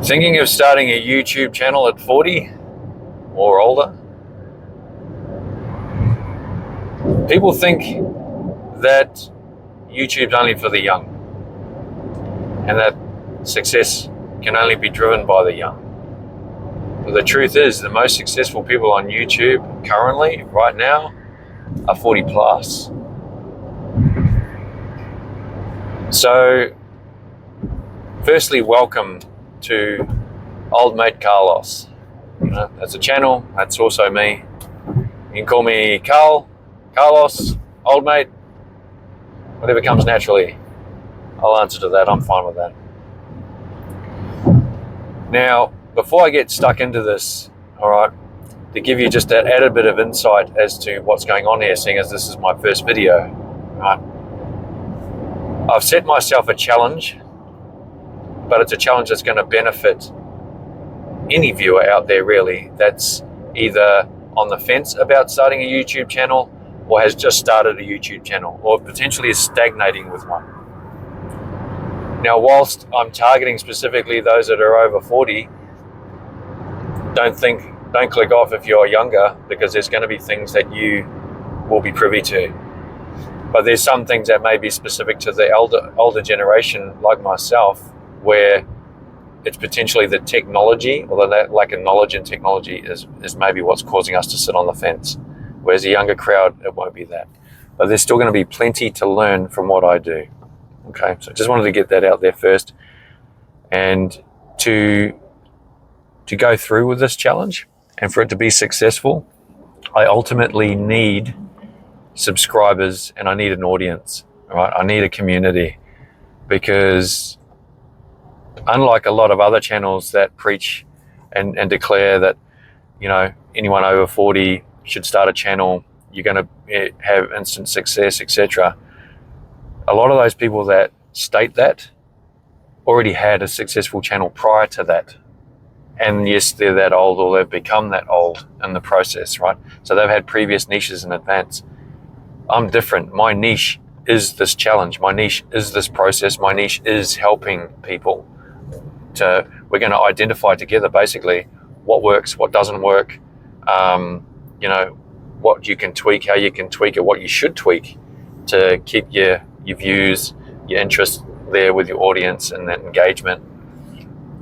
Thinking of starting a YouTube channel at 40 or older? People think that YouTube's only for the young and that success can only be driven by the young. But the truth is, the most successful people on YouTube currently, right now, are 40 plus. So, firstly, welcome to Old Mate Carloz. That's a channel, that's also me. You can call me Carloz, Old Mate, whatever comes naturally. I'll answer to that, I'm fine with that. Now, before I get stuck into this, alright, to give you just that added bit of insight as to what's going on here, seeing as this is my first video, right? I've set myself a challenge, but it's a challenge that's going to benefit any viewer out there really that's either on the fence about starting a YouTube channel or has just started a YouTube channel or potentially is stagnating with one. Now, whilst I'm targeting specifically those that are over 40, don't click off if you're younger, because there's going to be things that you will be privy to. But there's some things that may be specific to the older generation like myself, where it's potentially the technology or the lack of knowledge in technology is maybe what's causing us to sit on the fence. Whereas a younger crowd, it won't be that. But there's still going to be plenty to learn from what I do. Okay, so I just wanted to get that out there first. And to go through with this challenge and for it to be successful, I ultimately need subscribers and I need an audience, right? I need a community, because unlike a lot of other channels that preach and declare that, anyone over 40 should start a channel, you're going to have instant success, etc. A lot of those people that state that already had a successful channel prior to that. And yes, they're that old or they've become that old in the process, right? So they've had previous niches in advance. I'm different. My niche is this challenge. My niche is this process. My niche is helping people. We're going to identify together basically what works, what doesn't work, what you can tweak, how you can tweak it, what you should tweak to keep your views, your interest there with your audience and that engagement.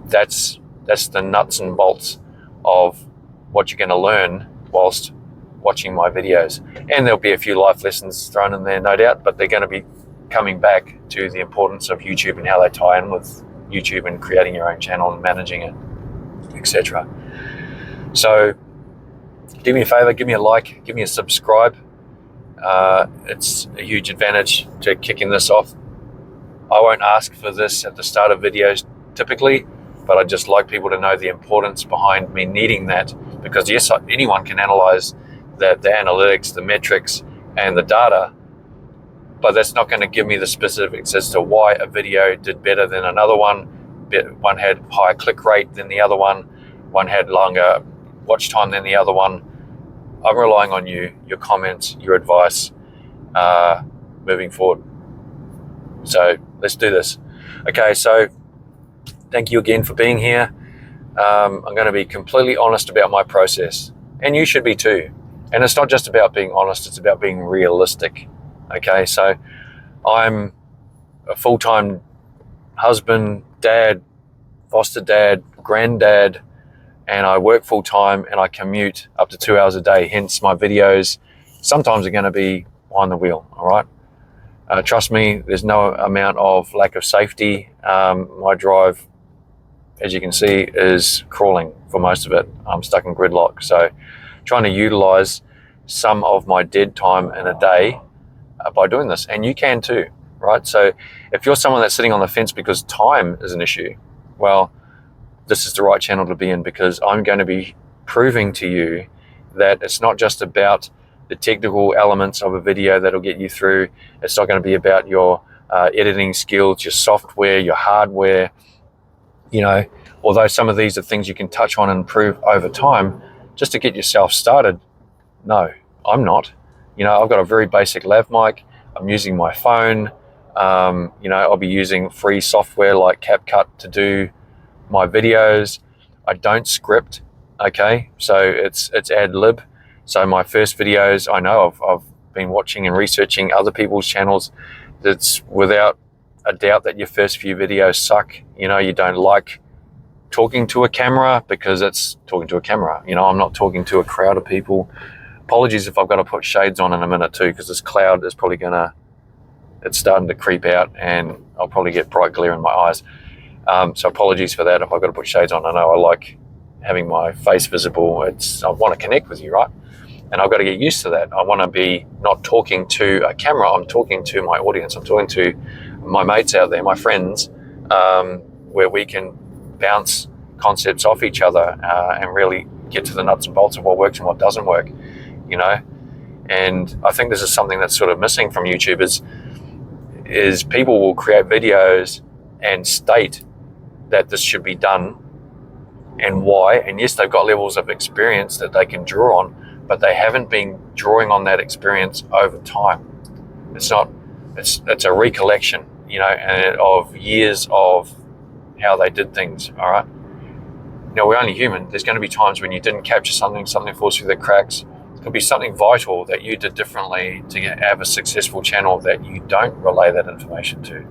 That's the nuts and bolts of what you're going to learn whilst watching my videos. And there'll be a few life lessons thrown in there, no doubt, but they're going to be coming back to the importance of YouTube and how they tie in with YouTube and creating your own channel and managing it, etc. So do me a favor, give me a like, give me a subscribe. It's a huge advantage to kicking this off. I won't ask for this at the start of videos typically, but I just like people to know the importance behind me needing that, because yes, anyone can analyze the analytics, the metrics and the data, but that's not going to give me the specifics as to why a video did better than another one. One had higher click rate than the other one. One had longer watch time than the other one. I'm relying on you, your comments, your advice, moving forward. So let's do this. Okay, so thank you again for being here. I'm going to be completely honest about my process, and you should be too. And it's not just about being honest, it's about being realistic. Okay, so I'm a full-time husband, dad, foster dad, granddad, and I work full-time and I commute up to 2 hours a day. Hence my videos sometimes are going to be behind the wheel, all right? Trust me, there's no amount of lack of safety. My drive, as you can see, is crawling for most of it. I'm stuck in gridlock. So trying to utilize some of my dead time in a day by doing this, and you can too, right? So if you're someone that's sitting on the fence because time is an issue, well, this is the right channel to be in, because I'm going to be proving to you that it's not just about the technical elements of a video that'll get you through. It's not going to be about your editing skills, your software, your hardware. Although some of these are things you can touch on and improve over time just to get yourself started. No, I'm not. I've got a very basic lav mic. I'm using my phone. I'll be using free software like CapCut to do my videos, I don't script, okay? So it's ad lib. So my first videos, I know I've been watching and researching other people's channels. That's without a doubt that your first few videos suck. You know, you don't like talking to a camera because it's talking to a camera. You know, I'm not talking to a crowd of people. Apologies if I've got to put shades on in a minute too, because this cloud is probably it's starting to creep out and I'll probably get bright glare in my eyes. So apologies for that if I've got to put shades on. I know I like having my face visible. I want to connect with you, right? And I've got to get used to that. I want to be not talking to a camera. I'm talking to my audience. I'm talking to my mates out there, my friends, where we can bounce concepts off each other and really get to the nuts and bolts of what works and what doesn't work, you know. And I think this is something that's sort of missing from YouTube is people will create videos and state that this should be done and why. And yes, they've got levels of experience that they can draw on, but they haven't been drawing on that experience over time. It's a recollection, you know, and of years of how they did things, all right? Now, we're only human. There's going to be times when you didn't capture something falls through the cracks. It could be something vital that you did differently to have a successful channel that you don't relay that information to.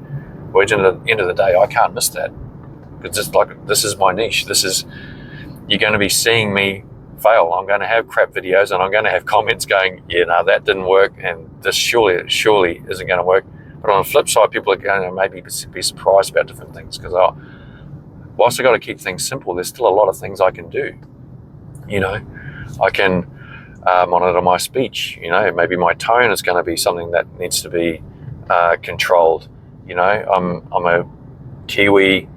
But at the end of the day, I can't miss that. Because this is my niche. You're going to be seeing me fail. I'm going to have crap videos and I'm going to have comments going, yeah, no, that didn't work and this surely isn't going to work. But on the flip side, people are going to maybe be surprised about different things because whilst I've got to keep things simple, there's still a lot of things I can do. You know, I can monitor my speech. You know, maybe my tone is going to be something that needs to be controlled. You know, I'm a Kiwi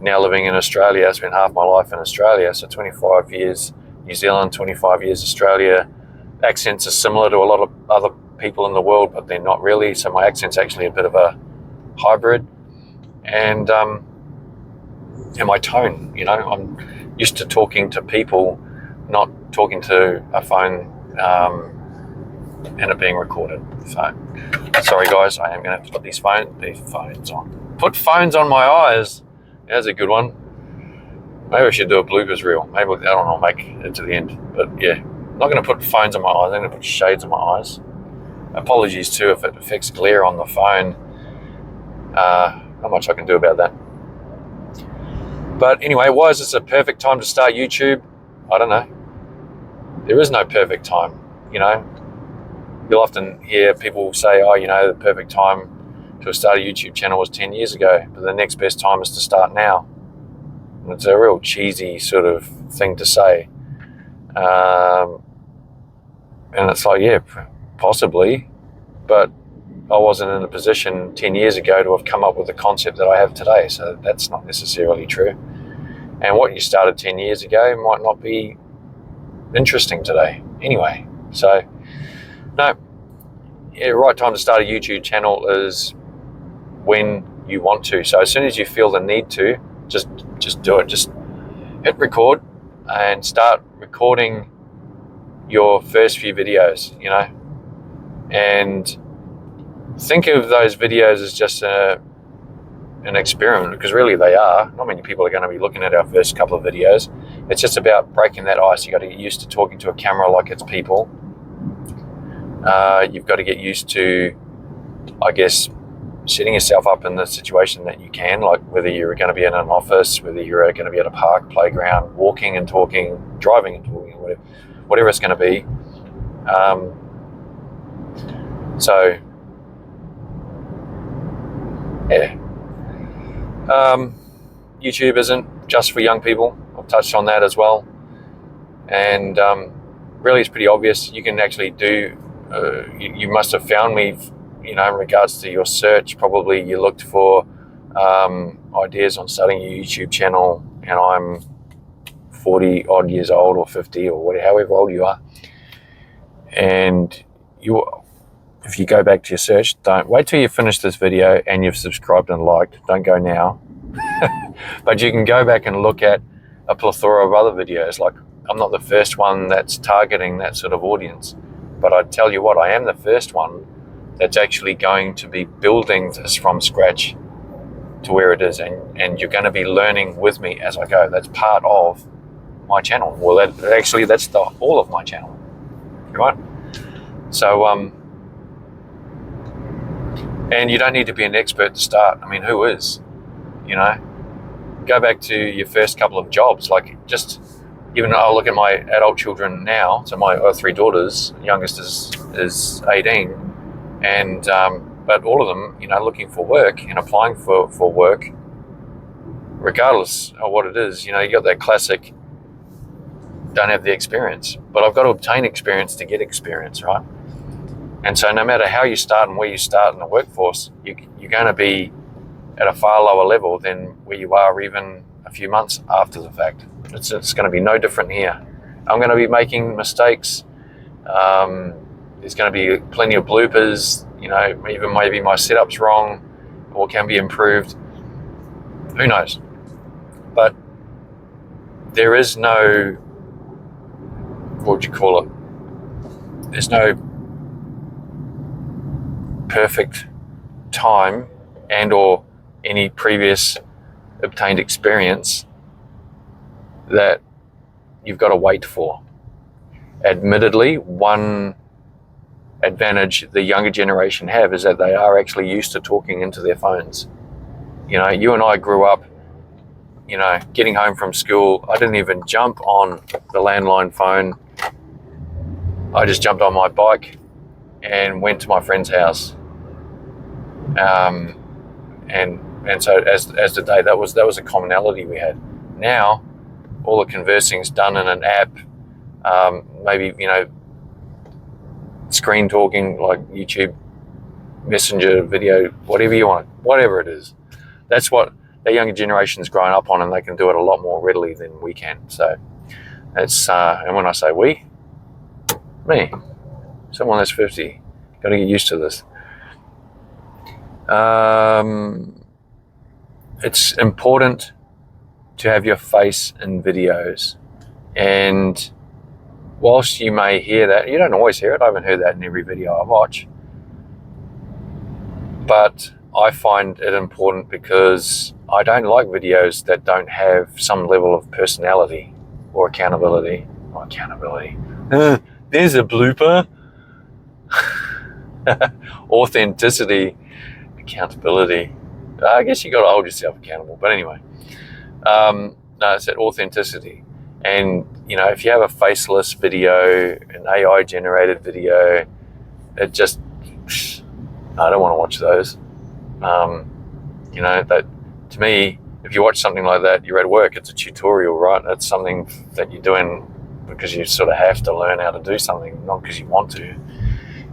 now living in Australia. I spent half my life in Australia, so 25 years New Zealand, 25 years Australia. Accents are similar to a lot of other people in the world, but they're not really. So my accent's actually a bit of a hybrid. And my tone, you know, I'm used to talking to people, not talking to a phone and it being recorded. So, sorry guys, I am going to have to put these phones on. Put phones on my eyes. That's a good one. Maybe I should do a bloopers reel. Maybe, I don't know, make it to the end. But yeah, I'm not going to put phones on my eyes. I'm going to put shades on my eyes. Apologies too if it affects glare on the phone. Not much I can do about that. But anyway, why is this a perfect time to start YouTube? I don't know. There is no perfect time, you know. You'll often hear people say, oh, you know, the perfect time to start a YouTube channel was 10 years ago, but the next best time is to start now. And it's a real cheesy sort of thing to say. And it's like, yeah, possibly, but I wasn't in a position 10 years ago to have come up with the concept that I have today, so that's not necessarily true. And what you started 10 years ago might not be interesting today anyway. So, no, yeah, right time to start a YouTube channel is when you want to. So as soon as you feel the need to, just do it. Just hit record and start recording your first few videos, you know, and think of those videos as just an experiment, because really they are. Not many people are going to be looking at our first couple of videos. It's just about breaking that ice. You got to get used to talking to a camera like it's people. You've got to get used to, I guess, setting yourself up in the situation that you can, like whether you're going to be in an office, whether you're going to be at a park, playground, walking and talking, driving and talking, whatever it's going to be. So, yeah. YouTube isn't just for young people. I've touched on that as well. And really it's pretty obvious. You can actually do, you must have found me, you know, in regards to your search. Probably you looked for ideas on starting a YouTube channel, and I'm 40 odd years old or 50 or whatever, however old you are. And if you go back to your search, don't wait till you finish this video and you've subscribed and liked. Don't go now. But you can go back and look at a plethora of other videos. Like, I'm not the first one that's targeting that sort of audience, but I tell you what, I am the first one that's actually going to be building this from scratch to where it is, and you're going to be learning with me as I go. That's part of my channel. Well, that's all of my channel, right? So, and you don't need to be an expert to start. I mean, who is? You know, go back to your first couple of jobs. Like, just even I look at my adult children now. So my 3 daughters, youngest is 18, and but all of them, you know, looking for work and applying for work, regardless of what it is. You know, you got that classic, don't have the experience, but I've got to obtain experience to get experience, right? And so no matter how you start and where you start in the workforce, you're going to be at a far lower level than where you are even a few months after the fact. It's going to be no different here. I'm going to be making mistakes. There's going to be plenty of bloopers. You know, even maybe my setup's wrong or can be improved. Who knows? But there is no, what would you call it? There's no perfect time and or any previous obtained experience that you've got to wait for. Admittedly, one advantage the younger generation have is that they are actually used to talking into their phones. You know, you and I grew up, you know, getting home from school. I didn't even jump on the landline phone. I just jumped on my bike and went to my friend's house. And so as the day, that was a commonality we had. Now, all the conversing's done in an app, maybe, you know, screen talking like YouTube, Messenger, video, whatever you want, whatever it is. That's what the younger generation's grown up on, and they can do it a lot more readily than we can. So it's, and when I say we, me, someone that's 50, got to get used to this. It's important to have your face in videos, and whilst you may hear that, you don't always hear it. I haven't heard that in every video I watch, but I find it important because I don't like videos that don't have some level of personality or accountability. There's a blooper. Authenticity, accountability. I guess you got to hold yourself accountable. But anyway, no, it's that authenticity. And, you know, if you have a faceless video, an AI generated video, it just, I don't want to watch those. You know, that to me, if you watch something like that, you're at work, it's a tutorial, right? It's something that you're doing because you sort of have to learn how to do something, not because you want to.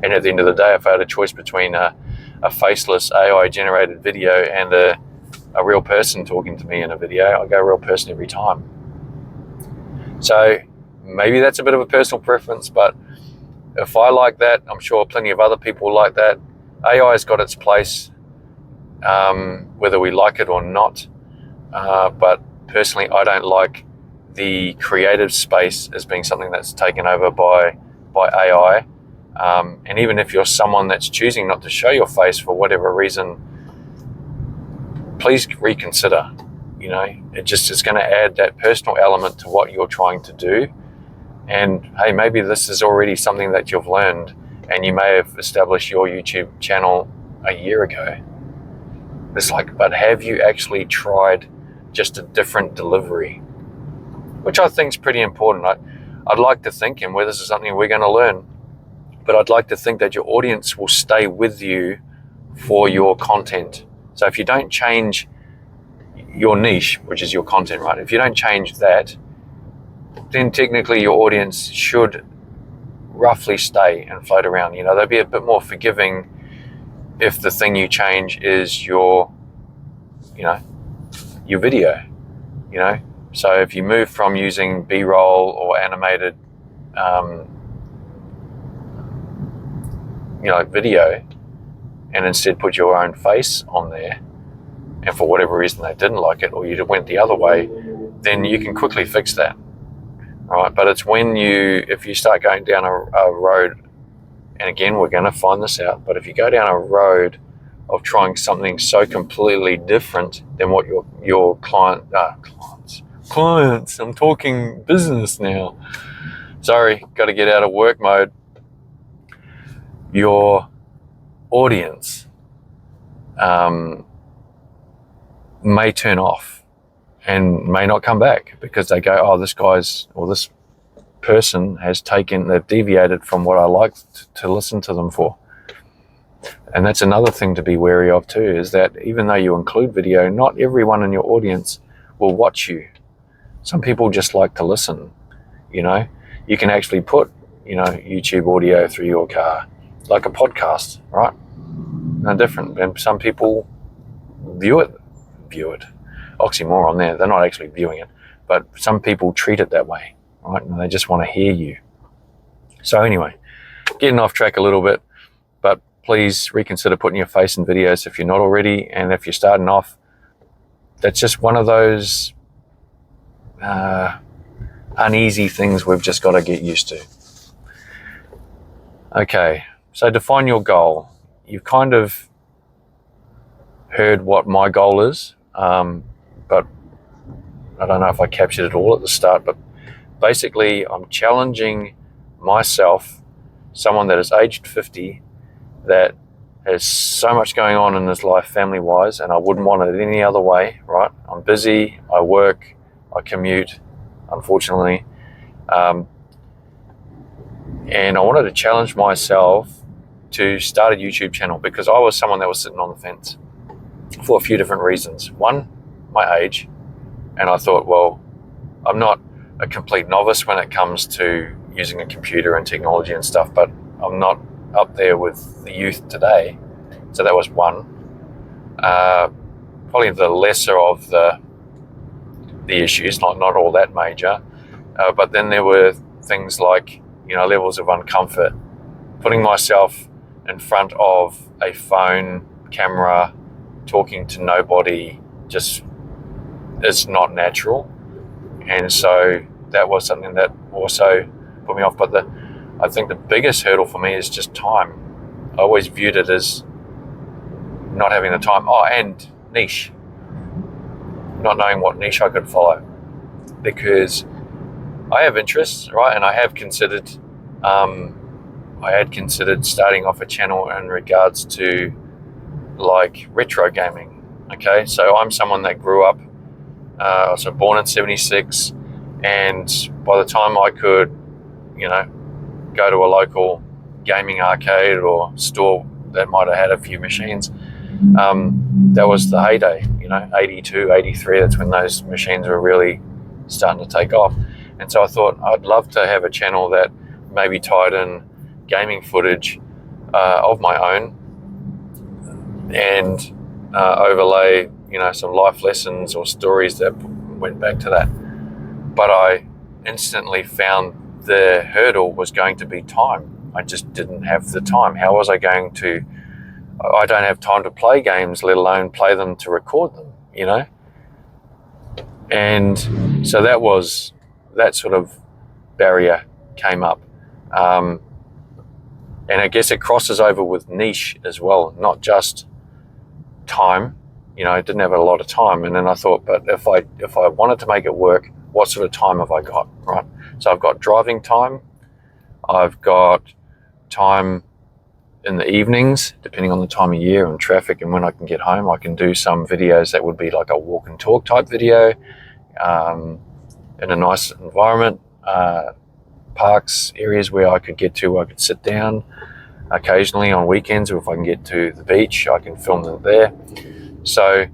And at the end of the day, if I had a choice between a faceless AI generated video and a real person talking to me in a video, I go real person every time. So maybe that's a bit of a personal preference, but if I like that, I'm sure plenty of other people like that. AI has got its place, whether we like it or not. But personally, I don't like the creative space as being something that's taken over by AI. And even if you're someone that's choosing not to show your face for whatever reason, please reconsider. You know, it's going to add that personal element to what you're trying to do. And hey, maybe this is already something that you've learned, and you may have established your YouTube channel a year ago. It's like, but have you actually tried just a different delivery? Which I think is pretty important. I'd like to think, and where this is something we're going to learn, but I'd like to think that your audience will stay with you for your content. So if you don't change your niche, which is your content, right? If you don't change that, then technically your audience should roughly stay and float around. You know, they'll be a bit more forgiving if the thing you change is your video, you know. So if you move from using B-roll or animated, video, and instead put your own face on there, and for whatever reason they didn't like it, or you went the other way, then you can quickly fix that, right? But it's if you start going down a road, and again, we're going to find this out, but if you go down a road of trying something so completely different than what your clients, I'm talking business now. Sorry, got to get out of work mode. Your audience may turn off and may not come back because they go, oh, this guy's or this person they've deviated from what I like to listen to them for. And that's another thing to be wary of too, is that even though you include video, not everyone in your audience will watch you. Some people just like to listen. You can actually put YouTube audio through your car like a podcast, right? No different. And some people view it oxymoron there, they're not actually viewing it, but some people treat it that way, right? And they just want to hear you. So anyway, getting off track a little bit, but please reconsider putting your face in videos if you're not already. And if you're starting off, that's just one of those uneasy things we've just got to get used to. Okay, so define your goal. You've kind of heard what my goal is, but I don't know if I captured it all at the start, but basically I'm challenging myself, someone that is aged 50, that has so much going on in his life family-wise, and I wouldn't want it any other way, right? I'm busy, I work, I commute, unfortunately, and I wanted to challenge myself to start a YouTube channel because I was someone that was sitting on the fence for a few different reasons. One, my age, and I thought, well, I'm not a complete novice when it comes to using a computer and technology and stuff, but I'm not up there with the youth today. So that was one. Probably the lesser of the issues, not all that major. But then there were things like, levels of uncomfort. Putting myself in front of a phone, camera, talking to nobody just is not natural. And so that was something that also put me off. But I think the biggest hurdle for me is just time. I always viewed it as not having the time. Oh, and niche. Not knowing what niche I could follow. Because I have interests, right? And I have considered, I had considered starting off a channel in regards to like retro gaming. Okay, so I'm someone that grew up, so born in 76, and by the time I could, go to a local gaming arcade or store that might have had a few machines, that was the heyday, 82, 83, that's when those machines were really starting to take off. And so I thought I'd love to have a channel that maybe tied in gaming footage of my own and overlay, some life lessons or stories that went back to that. But I instantly found the hurdle was going to be time. I just didn't have the time. How was I going to? I don't have time to play games, let alone play them to record them, And so that sort of barrier came up. And I guess it crosses over with niche as well, not just time. I didn't have a lot of time. And then I thought, but if I wanted to make it work, what sort of time have I got, right? So I've got driving time. I've got time in the evenings, depending on the time of year and traffic and when I can get home. I can do some videos that would be like a walk and talk type video in a nice environment, parks, areas where I could get to, where I could sit down. Occasionally on weekends, or if I can get to the beach, I can film them there. So,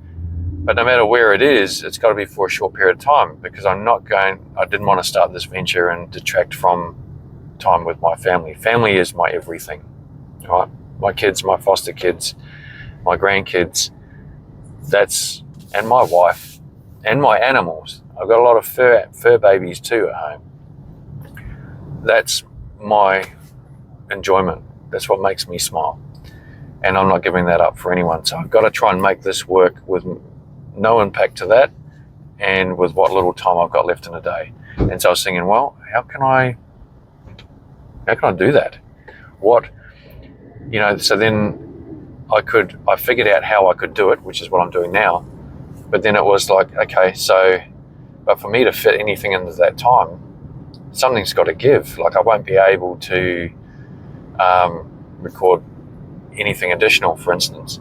but no matter where it is, it's got to be for a short period of time, because I didn't want to start this venture and detract from time with my family. Family is my everything, right? My kids, my foster kids, my grandkids, and my wife, and my animals. I've got a lot of fur babies too at home. That's my enjoyment. That's what makes me smile. And I'm not giving that up for anyone. So I've got to try and make this work with no impact to that and with what little time I've got left in a day. And so I was thinking, well, how can I do that? So then I figured out how I could do it, which is what I'm doing now. But then it was like, okay, so, but for me to fit anything into that time, something's got to give. Like I won't be able to record anything additional, for instance,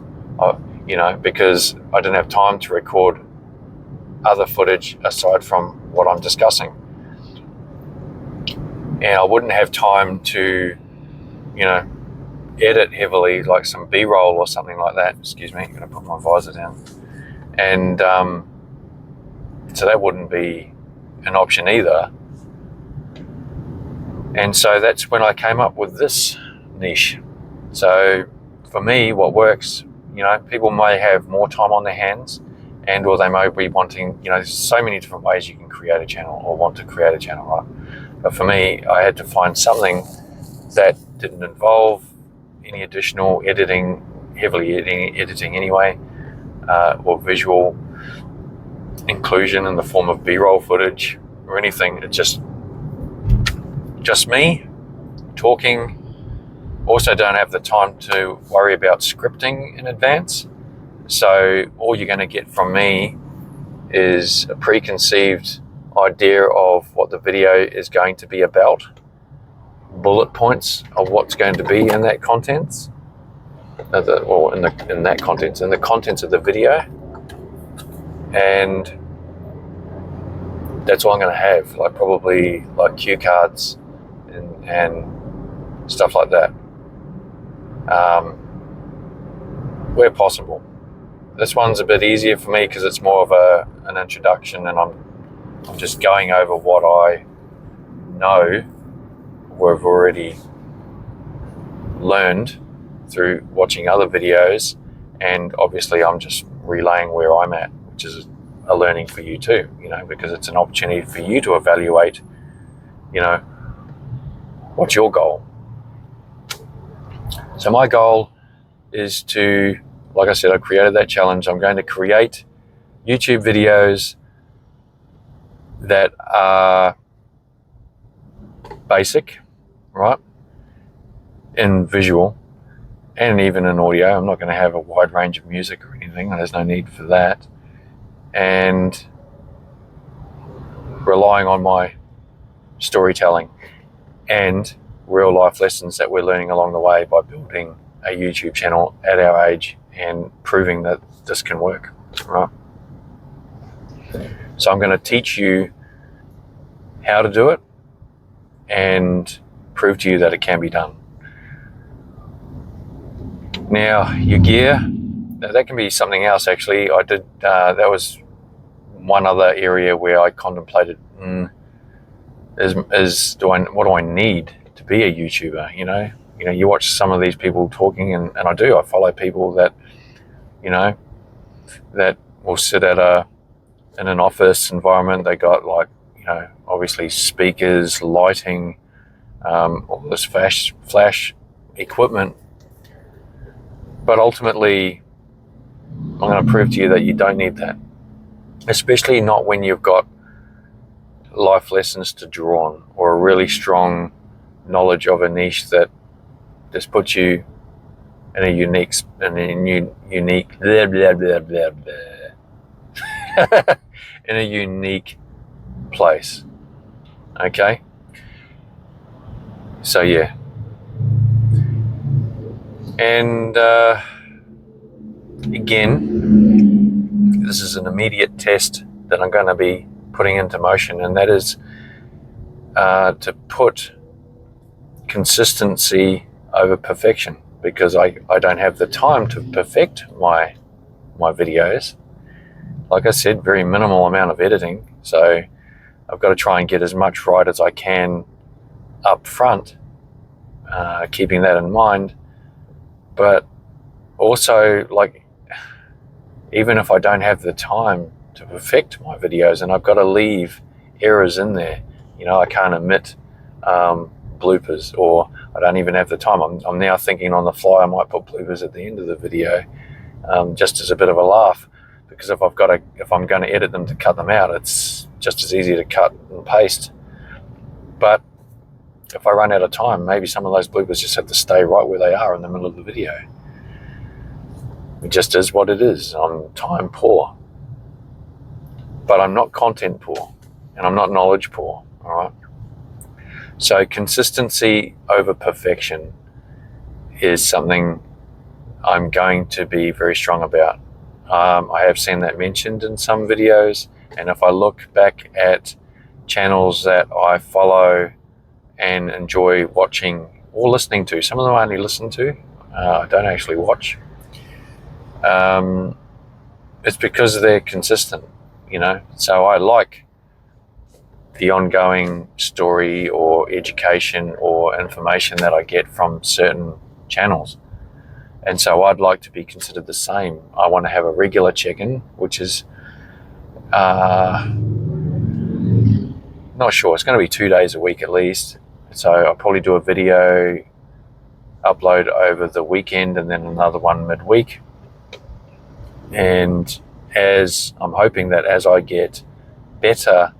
because I didn't have time to record other footage aside from what I'm discussing. And I wouldn't have time to, edit heavily, like some B-roll or something like that. Excuse me, I'm going to put my visor down. And so that wouldn't be an option either. And so that's when I came up with this niche. So for me, what works, people may have more time on their hands, and or they may be wanting, there's so many different ways you can create a channel or want to create a channel, right? But for me, I had to find something that didn't involve any additional editing, heavily editing anyway, or visual inclusion in the form of B-roll footage or anything. It's just me talking. Also don't have the time to worry about scripting in advance. So all you're going to get from me is a preconceived idea of what the video is going to be about, bullet points of what's going to be in that contents, in the contents of the video, and that's all I'm going to have, like probably like cue cards and stuff like that, where possible. This one's a bit easier for me because it's more of an introduction, and I'm just going over what I know or have already learned through watching other videos, and obviously I'm just relaying where I'm at, which is a learning for you too, because it's an opportunity for you to evaluate, what's your goal. So my goal is to, like I said, I created that challenge. I'm going to create YouTube videos that are basic, right, in visual and even in audio. I'm not going to have a wide range of music or anything. There's no need for that. And relying on my storytelling and real life lessons that we're learning along the way by building a YouTube channel at our age and proving that this can work, right? So I'm going to teach you how to do it and prove to you that it can be done. Now, your gear, that can be something else actually. I did, that was one other area where I contemplated, what do I need to be a YouTuber, you watch some of these people talking, and I follow people that, that will sit in an office environment. They got obviously speakers, lighting, all this flash equipment. But ultimately, I'm going to prove to you that you don't need that, especially not when you've got life lessons to draw on or a really strong knowledge of a niche that just puts you in a unique blah, blah, blah, blah, blah. In a unique place. Okay? So yeah. And again, this is an immediate test that I'm going to be putting into motion, and that is to put consistency over perfection, because I don't have the time to perfect my videos. Like I said, very minimal amount of editing, so I've got to try and get as much right as I can up front, keeping that in mind. But also, even if I don't have the time to perfect my videos, and I've got to leave errors in there, I can't omit bloopers, or I don't even have the time. I'm now thinking on the fly I might put bloopers at the end of the video, just as a bit of a laugh, because if I'm going to edit them to cut them out, it's just as easy to cut and paste. But if I run out of time, maybe some of those bloopers just have to stay right where they are in the middle of the video. It just is what it is. I'm time poor. But I'm not content poor, and I'm not knowledge poor, all right? So consistency over perfection is something I'm going to be very strong about. I have seen that mentioned in some videos, and if I look back at channels that I follow and enjoy watching or listening to, some of them I only listen to, I don't actually watch, it's because they're consistent, you know. So I like the ongoing story or education or information that I get from certain channels. And so I'd like to be considered the same. I want to have a regular check-in, which is, not sure, it's going to be 2 days a week at least. So I'll probably do a video, upload over the weekend, and then another one midweek. And as I'm hoping that as I get better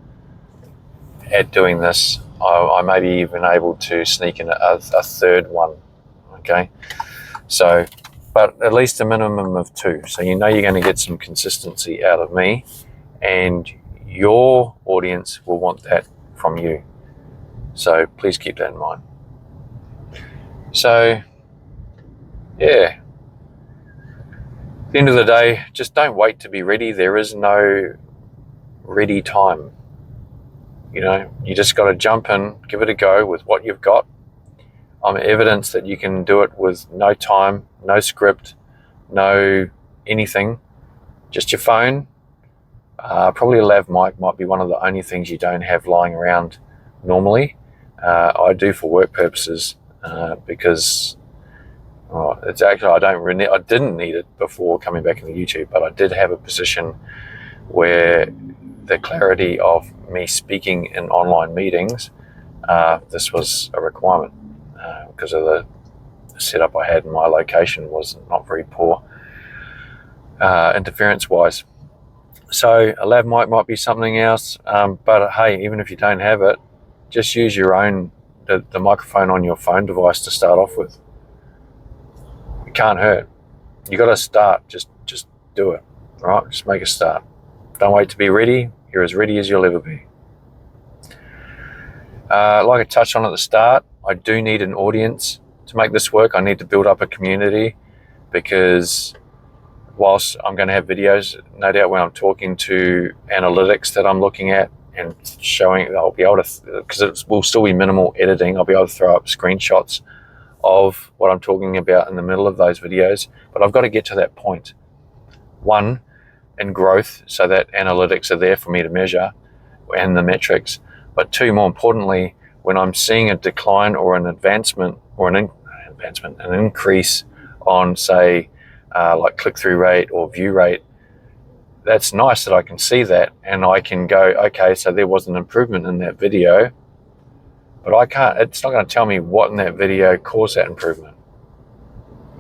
at doing this, I may be even able to sneak in a third one, okay? So, but at least a minimum of 2. So you know you're going to get some consistency out of me, and your audience will want that from you. So please keep that in mind. So, yeah. At the end of the day, just don't wait to be ready. There is no ready time. You know, you just got to jump in, give it a go with what you've got. I'm evidence that you can do it with no time, no script, no anything, just your phone. Probably a lav mic might be one of the only things you don't have lying around normally. I do for work purposes because it's actually I didn't need it before coming back into YouTube, but I did have a position where the clarity of me speaking in online meetings, this was a requirement. Because of the setup I had in my location was not very poor interference-wise. So a lav mic might be something else, but hey, even if you don't have it, just use your own, the microphone on your phone device to start off with. It can't hurt. You got to start, just do it, all right? Just make a start. Don't wait to be ready. You're as ready as you'll ever be. Like I touched on at the start, I do need an audience to make this work. I need to build up a community, because whilst I'm going to have videos, no doubt when I'm talking to analytics that I'm looking at and showing, I'll be able to, because it will still be minimal editing, I'll be able to throw up screenshots of what I'm talking about in the middle of those videos. But I've got to get to that point. 1, in growth, so that analytics are there for me to measure and the metrics. But 2, more importantly, when I'm seeing a decline or an advancement or an increase on, say, like click-through rate or view rate, that's nice that I can see that, and I can go, okay, so there was an improvement in that video, but I can't, it's not going to tell me what in that video caused that improvement.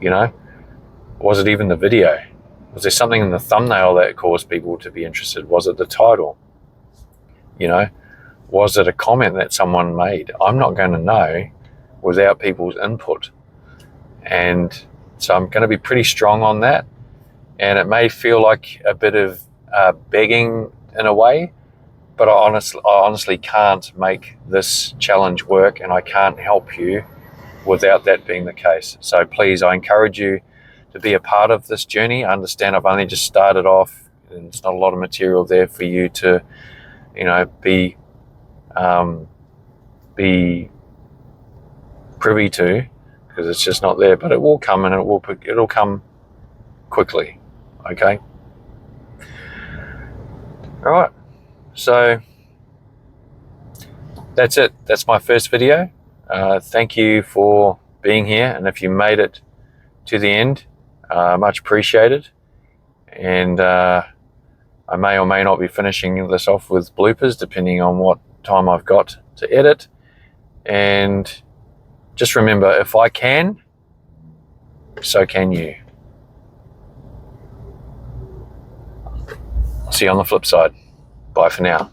You know, was it even the video? Was there something in the thumbnail that caused people to be interested? Was it the title? You know, was it a comment that someone made? I'm not going to know without people's input. And so I'm going to be pretty strong on that. And it may feel like a bit of begging in a way, but I honestly can't make this challenge work, and I can't help you without that being the case. So please, I encourage you to be a part of this journey. I understand I've only just started off, and there's not a lot of material there for you to, you know, be privy to, because it's just not there. But it will come, and it'll come quickly. Okay. All right. So that's it. That's my first video. Thank you for being here, and if you made it to the end, much appreciated. And I may or may not be finishing this off with bloopers depending on what time I've got to edit. And just remember, if I can, so can you. See you on the flip side. Bye for now.